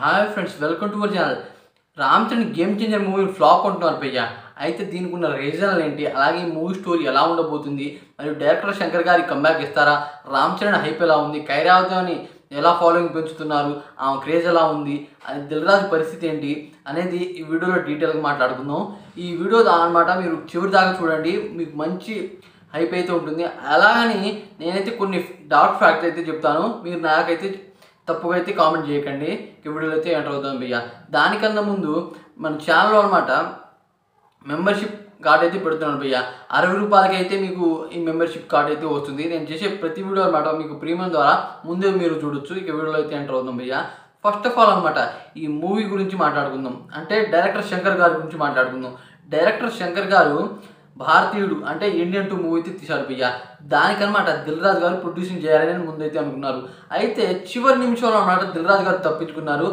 Hi friends, welcome to our channel. Ram Charan game changer movie flop అంటున్నారు భయ్య. అయితే దీనికి ఉన్న రీజన్లు ఏంటి, అలాగే ఈ మూవీ స్టోరీ ఎలా ఉండబోతుంది, మరియు డైరెక్టర్ శంకర్ గారి కంబ్యాక్ ఇస్తారా, రామ్ చరణ్ హైప్ ఎలా ఉంది, ఖైరావతిని ఎలా ఫాలోయింగ్ పెంచుతున్నారు, ఆ క్రేజ్ ఎలా ఉంది, అది దిల్ రాజు పరిస్థితి ఏంటి అనేది ఈ వీడియోలో డీటెయిల్గా మాట్లాడుకుందాం. ఈ వీడియో అనమాట మీరు చివరి దాకా చూడండి, మీకు మంచి హైప్ అయితే ఉంటుంది. అలాగని నేనైతే కొన్ని డార్క్ ఫ్యాక్ట్స్ అయితే చెప్తాను, మీరు నాకైతే తప్పుగా అయితే కామెంట్ చేయకండి. ఈ వీడియోలో అయితే ఎంటర్ అవుతాం భయ్య. దానికన్నా ముందు మన ఛానల్లో అనమాట మెంబర్షిప్ కార్డ్ అయితే పెడుతున్నాను భయ్య. 60 రూపాయలకి అయితే మీకు ఈ మెంబర్షిప్ కార్డ్ అయితే వస్తుంది. నేను చేసే ప్రతి వీడియో అనమాట మీకు ప్రీమియం ద్వారా ముందే మీరు చూడొచ్చు. ఇక వీడియోలో అయితే ఎంటర్ అవుతాం భయ్య. ఫస్ట్ ఆఫ్ ఆల్ అనమాట ఈ మూవీ గురించి మాట్లాడుకుందాం. అంటే డైరెక్టర్ శంకర్ గారి గురించి మాట్లాడుకుందాం. డైరెక్టర్ శంకర్ గారు భారతీయుడు అంటే ఇండియన్ 2 మూవీ అయితే తీశారు భయ్య. దానికనమాట దిల్ రాజు గారు ప్రొడ్యూసింగ్ చేయాలని ముందైతే అనుకున్నారు. అయితే చివరి నిమిషంలో అనమాట దిల్ రాజు గారు తప్పించుకున్నారు.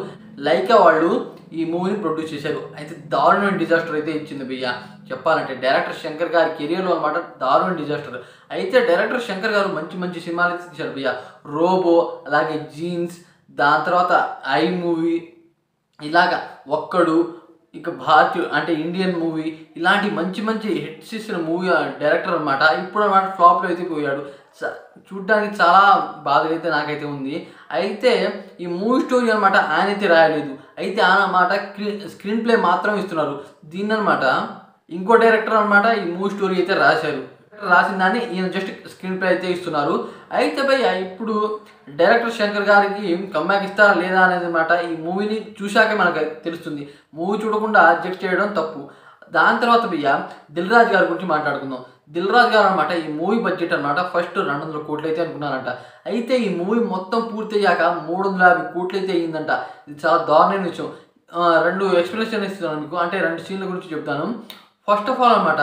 లైకా వాళ్ళు ఈ మూవీని ప్రొడ్యూస్ చేశారు. అయితే దారుణమైన డిజాస్టర్ అయితే ఇచ్చింది భయ్య. చెప్పాలంటే డైరెక్టర్ శంకర్ గారి కెరియర్లో అనమాట దారుణమైన డిజాస్టర్. అయితే డైరెక్టర్ శంకర్ గారు మంచి మంచి సినిమాలు అయితే తీశారు భయ్య. రోబో, అలాగే జీన్స్, దాని తర్వాత ఐ మూవీ, ఇలాగా ఒక్కడు, ఇక భారతీయ అంటే ఇండియన్ మూవీ, ఇలాంటి మంచి మంచి హిట్స్ ఇచ్చిన మూవీ డైరెక్టర్ అనమాట. ఇప్పుడు అనమాట ఫ్లాప్లో అయితే పోయాడు. చూడ్డానికి చాలా బాధగా అయితే నాకైతే ఉంది. అయితే ఈ మూవీ స్టోరీ అనమాట ఆయన అయితే రాయలేదు. అయితే ఆయన అనమాట స్క్రీన్ ప్లే మాత్రం ఇస్తున్నారు. దీన్ని అనమాట ఇంకో డైరెక్టర్ అనమాట ఈ మూవీ స్టోరీ అయితే రాసిన దాన్ని ఈయన జస్ట్ స్క్రీన్ ప్లే అయితే ఇస్తున్నారు. అయితే భయ్య ఇప్పుడు డైరెక్టర్ శంకర్ గారికి కంబ్యాక్ ఇస్తారా లేదా అనేది అనమాట ఈ మూవీని చూశాకే మనకు తెలుస్తుంది. మూవీ చూడకుండా జడ్జ్ చేయడం తప్పు. దాని తర్వాత భయ్య దిల్ రాజు గారి గురించి మాట్లాడుకుందాం. దిల్ రాజు గారు అనమాట ఈ మూవీ బడ్జెట్ అనమాట ఫస్ట్ 200 కోట్లు అయితే అనుకున్నారంట. అయితే ఈ మూవీ మొత్తం పూర్తి అయ్యాక 350 కోట్లు అయితే అయ్యిందంట. ఇది చాలా దారుణమైన విషయం. 2 ఎక్స్ప్లెనేషన్ ఇస్తున్నాను మీకు, అంటే 2 సీన్ల గురించి చెప్తాను. ఫస్ట్ ఆఫ్ ఆల్ అనమాట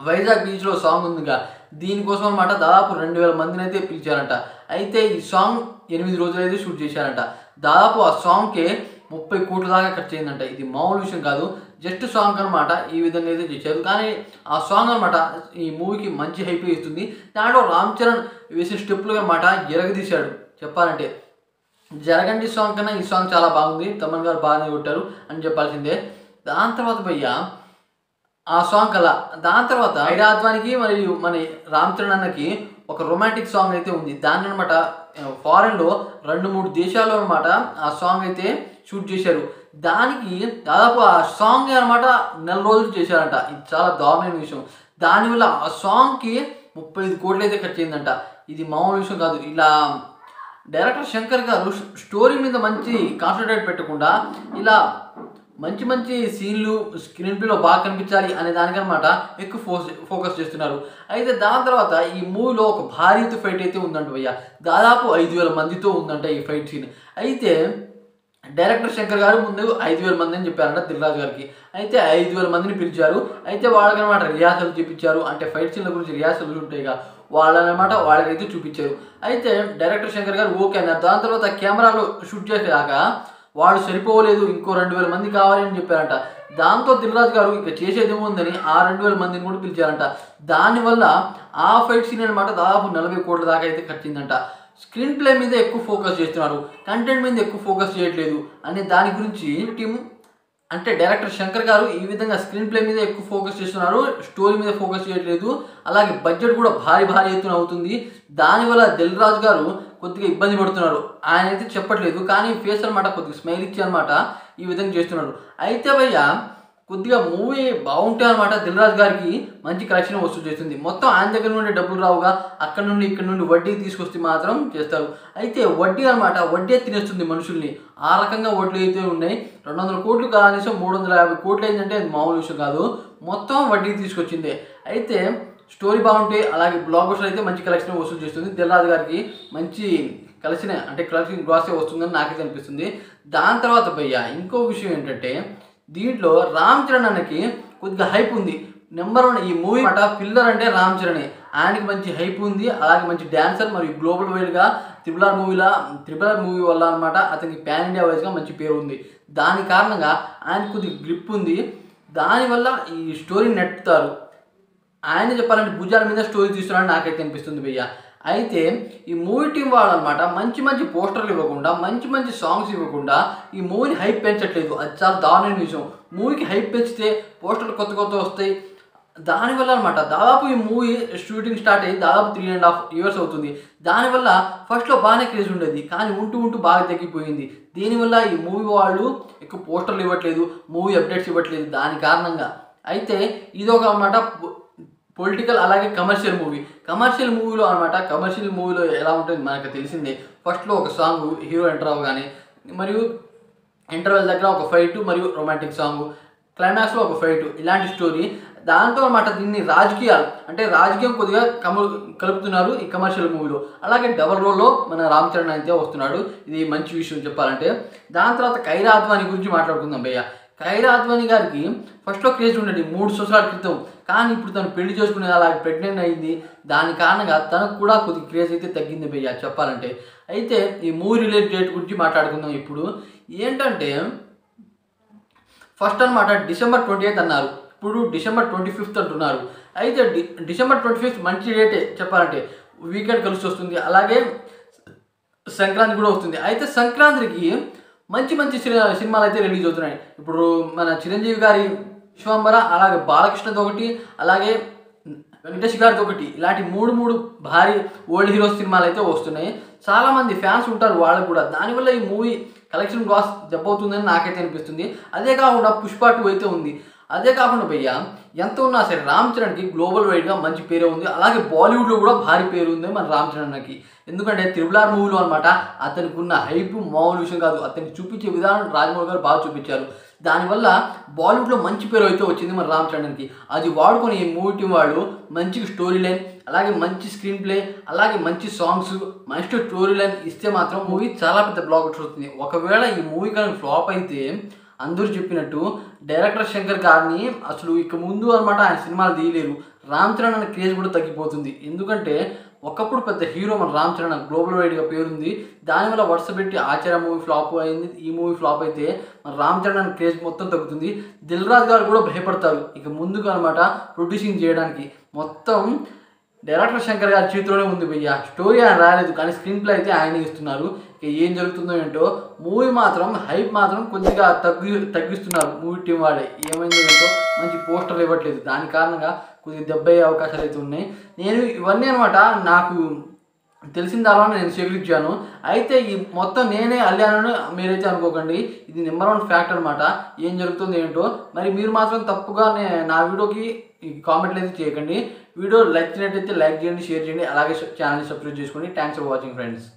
వైజాగ్ బీచ్లో సాంగ్ ఉందిగా, దీనికోసం అనమాట దాదాపు 2000 మందిని అయితే పిలిచారంట. అయితే ఈ సాంగ్ 8 రోజులు అయితే షూట్ చేశారంట. దాదాపు ఆ సాంగ్కే 30 కోట్ల దాకా ఖర్చు అయిందంట. ఇది మామూలు విషయం కాదు. జస్ట్ సాంగ్ అనమాట ఈ విధంగా అయితే చేశారు. కానీ ఆ సాంగ్ అనమాట ఈ మూవీకి మంచి హైప్ ఇస్తుంది. దాంట్లో రామ్ చరణ్ వేసిన స్టెప్పులు అనమాట ఎరగదీశాడు. చెప్పాలంటే జరగండి సాంగ్ కన్నా ఈ సాంగ్ చాలా బాగుంది, తమన్ గారు బాగానే కొట్టారు అని చెప్పాల్సిందే. దాని తర్వాత భయ్య ఆ సాంగ్ కల దాని తర్వాత ఐరాధ్వానికి మరియు మన రామ్ చరణ్ అన్నకి ఒక రొమాంటిక్ సాంగ్ అయితే ఉంది. దాన్ని అనమాట ఫారెన్లో 2-3 దేశాల్లో అనమాట ఆ సాంగ్ అయితే షూట్ చేశారు. దానికి దాదాపు ఆ సాంగ్ అనమాట 4 రోజులు చేశారంట. ఇది చాలా దారుణమైన విషయం. దానివల్ల ఆ సాంగ్కి 35 కోట్లు అయితే ఖర్చు అయిందంట. ఇది మామూలు విషయం కాదు. ఇలా డైరెక్టర్ శంకర్ గారు స్టోరీ మీద మంచి కాన్సన్ట్రేట్ పెట్టకుండా ఇలా మంచి మంచి సీన్లు స్క్రీన్ ప్లేలో బాగా కనిపించాలి అనే దానికనమాట ఎక్కువ ఫోకస్ చేస్తున్నారు. అయితే దాని తర్వాత ఈ మూవీలో ఒక భారీ ఫైట్ అయితే ఉందంట భయ్య. దాదాపు 5000 మందితో ఉందంట ఈ ఫైట్ సీన్. అయితే డైరెక్టర్ శంకర్ గారు ముందు 5000 మంది అని చెప్పారంట దిల్ రాజు గారికి. అయితే 5000 మందిని పిలిచారు. అయితే వాళ్ళకనమాట రిహార్సల్ చూపించారు. అంటే ఫైట్ సీన్ల గురించి రిహార్సల్స్ ఉంటాయిగా, వాళ్ళనమాట వాళ్ళకైతే చూపించారు. అయితే డైరెక్టర్ శంకర్ గారు ఓకే అన్నారు. దాని తర్వాత కెమెరాలో షూట్ చేసేదాక వాళ్ళు సరిపోలేదు, ఇంకో 2000 మంది కావాలి అని చెప్పారంట. దాంతో దిల్ రాజు గారు ఇక చేసేదేముందని ఆ 2000 మందిని కూడా పిలిచారంట. దానివల్ల ఆ ఫైట్ సీన్ అనమాట దాదాపు 40 కోట్ల దాకా అయితే ఖర్చిందంట. స్క్రీన్ ప్లే మీద ఎక్కువ ఫోకస్ చేస్తున్నారు, కంటెంట్ మీద ఎక్కువ ఫోకస్ చేయట్లేదు అనే దాని గురించి టీమ్ అంటే డైరెక్టర్ శంకర్ గారు ఈ విధంగా స్క్రీన్ ప్లే మీద ఎక్కువ ఫోకస్ చేస్తున్నారు, స్టోరీ మీద ఫోకస్ చేయట్లేదు. అలాగే బడ్జెట్ కూడా భారీ ఎత్తున అవుతుంది. దానివల్ల దిల్ రాజు గారు కొద్దిగా ఇబ్బంది పడుతున్నారు. ఆయన అయితే చెప్పట్లేదు, కానీ ఫేస్ అనమాట కొద్దిగా స్మైల్ ఇచ్చి అనమాట ఈ విధంగా చేస్తున్నారు. అయితే భయ్య కొద్దిగా మూవీ బాగుంటే అనమాట దిల్ రాజు గారికి మంచి కలెక్షన్ వసూలు చేస్తుంది. మొత్తం ఆయన దగ్గర నుండి డబ్బులు రావుగా, అక్కడ నుండి ఇక్కడ నుండి వడ్డీ తీసుకొస్తే మాత్రం చేస్తారు. అయితే వడ్డీ అనమాట వడ్డీ తినేస్తుంది మనుషుల్ని. ఆ రకంగా వడ్డీ అయితే ఉన్నాయి. 200 కోట్లు కనీసం 350 కోట్లు అయిందంటే అది మామూలు విషయం కాదు. మొత్తం వడ్డీ తీసుకొచ్చింది. అయితే స్టోరీ బాగుంటే అలాగే బ్లాక్ బస్టర్ అయితే మంచి కలెక్షన్ వసూలు చేస్తుంది. దిల్ రాజు గారికి మంచి కలెక్షన్ అంటే కలెక్షన్ గ్రాసే వస్తుందని నాకైతే అనిపిస్తుంది. దాని తర్వాత భయ్య ఇంకో విషయం ఏంటంటే దీంట్లో రామ్ చరణ్ అన్నకి కొద్దిగా హైప్ ఉంది. నెంబర్ 1 ఈ మూవీ అట పిల్లర్ అంటే రామ్ చరణే. ఆయనకి మంచి హైప్ ఉంది. అలాగే మంచి డాన్సర్ మరియు గ్లోబల్ వైడ్గా త్రిబుల్ ఆర్ మూవీ వల్ల అనమాట అతనికి పాన్ ఇండియా వైజ్గా మంచి పేరు ఉంది. దాని కారణంగా ఆయన కొద్దిగా గ్రిప్ ఉంది. దానివల్ల ఈ స్టోరీ నెట్టుతారు. ఆయన చెప్పాలంటే భుజాల మీద స్టోరీ తీస్తున్నారని నాకైతే అనిపిస్తుంది భయ్య. అయితే ఈ మూవీ టీం వాళ్ళు అనమాట మంచి మంచి పోస్టర్లు ఇవ్వకుండా మంచి మంచి సాంగ్స్ ఇవ్వకుండా ఈ మూవీని హైప్ పెంచట్లేదు. అది చాలా దారుణమైన విషయం. మూవీకి హైప్ పెంచితే పోస్టర్లు కొత్త కొత్త వస్తాయి. దానివల్ల అనమాట దాదాపు ఈ మూవీ షూటింగ్ స్టార్ట్ అయ్యి దాదాపు 3.5 years అవుతుంది. దానివల్ల ఫస్ట్లో బాగానే క్రేజ్ ఉండేది, కానీ ఉంటూ ఉంటూ బాగా తగ్గిపోయింది. దీనివల్ల ఈ మూవీ వాళ్ళు ఎక్కువ పోస్టర్లు ఇవ్వట్లేదు, మూవీ అప్డేట్స్ ఇవ్వట్లేదు దాని కారణంగా. అయితే ఇదొక అనమాట పొలిటికల్ అలాగే కమర్షియల్ మూవీలో అనమాట. కమర్షియల్ మూవీలో ఎలా ఉంటుంది మనకు తెలిసిందే. ఫస్ట్లో ఒక సాంగ్ హీరో ఎంటర్ అవ్వగానే, మరియు ఇంటర్వెల్ దగ్గర ఒక ఫైట్ మరియు రొమాంటిక్ సాంగ్, క్లైమాక్స్లో ఒక ఫైట్, ఇలాంటి స్టోరీ. దాంతో అనమాట దీన్ని రాజకీయం కొద్దిగా కలుపుతున్నారు ఈ కమర్షియల్ మూవీలో. అలాగే డబల్ రోల్లో మన రామ్ చరణ్ అయితే వస్తున్నాడు. ఇది మంచి విషయం చెప్పాలంటే. దాని తర్వాత కైరా అద్వానీ గురించి మాట్లాడుకుందాం భయ్య. కైరా అద్వానీ గారికి ఫస్ట్లో క్రేజ్ ఉండేది 3 సంవత్సరాల క్రితం, కానీ ఇప్పుడు తను పెళ్లి చేసుకునే అలాగే ప్రెగ్నెంట్ అయింది. దాని కారణంగా తనకు కూడా కొద్ది క్రేజ్ అయితే తగ్గింది భయ్య చెప్పాలంటే. అయితే ఈ మూవీ రిలీజ్ డేట్ గురించి మాట్లాడుకుందాం. ఇప్పుడు ఏంటంటే ఫస్ట్ అనమాట December 28 అన్నారు, ఇప్పుడు December 25 అంటున్నారు. అయితే December 25 మంచి డేటే చెప్పాలంటే, వీకెండ్ కలిసి వస్తుంది. అలాగే సంక్రాంతి కూడా వస్తుంది. అయితే సంక్రాంతికి మంచి మంచి సినిమాలు అయితే రిలీజ్ అవుతున్నాయి. ఇప్పుడు మన చిరంజీవి గారి విశ్వంబర, అలాగే బాలకృష్ణతో ఒకటి, అలాగే వెంకటేష్ గారితో ఒకటి, ఇలాంటి మూడు భారీ ఓల్డ్ హీరోస్ సినిమాలు అయితే వస్తున్నాయి. చాలామంది ఫ్యాన్స్ ఉంటారు వాళ్ళకు కూడా. దానివల్ల ఈ మూవీ కలెక్షన్ లాస్ దెబ్బవుతుందని నాకైతే అనిపిస్తుంది. అదే కాకుండా పుష్ప 2 అయితే ఉంది. అదే కాకుండా భయ్య ఎంత ఉన్నా సరే రామ్ చరణ్కి గ్లోబల్ వైడ్గా మంచి పేరే ఉంది. అలాగే బాలీవుడ్లో కూడా భారీ పేరు ఉంది మన రామ్ చరణ్కి. ఎందుకంటే RRR మూవీలో అనమాట అతనికి ఉన్న హైప్ మామూలు విషయం కాదు. అతనికి చూపించే విధానం రాజమౌళి గారు బాగా చూపించారు. దానివల్ల బాలీవుడ్లో మంచి పేరు అయితే వచ్చింది మన రామ్ చరణ్కి. అది వాడుకొని ఈ మూవీ టీం వాళ్ళు మంచి స్టోరీ లైన్, అలాగే మంచి స్క్రీన్ ప్లే, అలాగే మంచి సాంగ్స్, మంచి స్టోరీ లైన్ ఇస్తే మాత్రం మూవీ చాలా పెద్ద బ్లాక్ బస్టర్ అవుతుంది. ఒకవేళ ఈ మూవీ కానీ ఫ్లాప్ అయితే అందరూ చెప్పినట్టు డైరెక్టర్ శంకర్ గారిని అసలు ఇక ముందు అనమాట ఆయన సినిమాలు తీయలేరు. రామ్ చరణ్ అనే క్రేజ్ కూడా తగ్గిపోతుంది. ఎందుకంటే ఒకప్పుడు పెద్ద హీరో మన రామ్ చరణ్ గ్లోబల్ వైడ్గా పేరుంది. దానివల్ల వరుస పెట్టి ఆచార్య మూవీ ఫ్లాప్ అయింది, ఈ మూవీ ఫ్లాప్ అయితే మన రామ్ చరణ్ అనే క్రేజ్ మొత్తం తగ్గుతుంది. దిల్ రాజు గారు కూడా భయపడతారు ఇక ముందుకు అనమాట ప్రొడ్యూసింగ్ చేయడానికి. మొత్తం డైరెక్టర్ శంకర్ గారి చేతిలోనే ఉంది భయ్య. స్టోరీ ఆయన రాలేదు, కానీ స్క్రీన్ ప్లే అయితే ఆయన ఇస్తున్నారు. ఇక ఏం జరుగుతుందో ఏంటో. మూవీ మాత్రం హైప్ మాత్రం కొద్దిగా తగ్గిస్తున్నారు మూవీ టీం వాడే. ఏమైందో ఏంటో మంచి పోస్టర్లు ఇవ్వట్లేదు. దాని కారణంగా కొద్దిగా దెబ్బ అయ్యే అవకాశాలు అయితే ఉన్నాయి. నేను ఇవన్నీ అనమాట నాకు తెలిసిన తర్వాత నేను సేకరించాను. అయితే ఈ మొత్తం నేనే అల్లానని మీరైతే అనుకోకండి. ఇది నెంబర్ 1 ఫ్యాక్ట్ అనమాట. ఏం జరుగుతుంది ఏంటో. మరి మీరు మాత్రం తప్పుగా నా వీడియోకి కామెంట్లు అయితే చేయకండి. వీడియో నచ్చినట్టయితే లైక్ చేయండి, షేర్ చేయండి, అలాగే ఛానల్ని సబ్స్క్రైబ్ చేసుకోండి. Thanks for watching friends.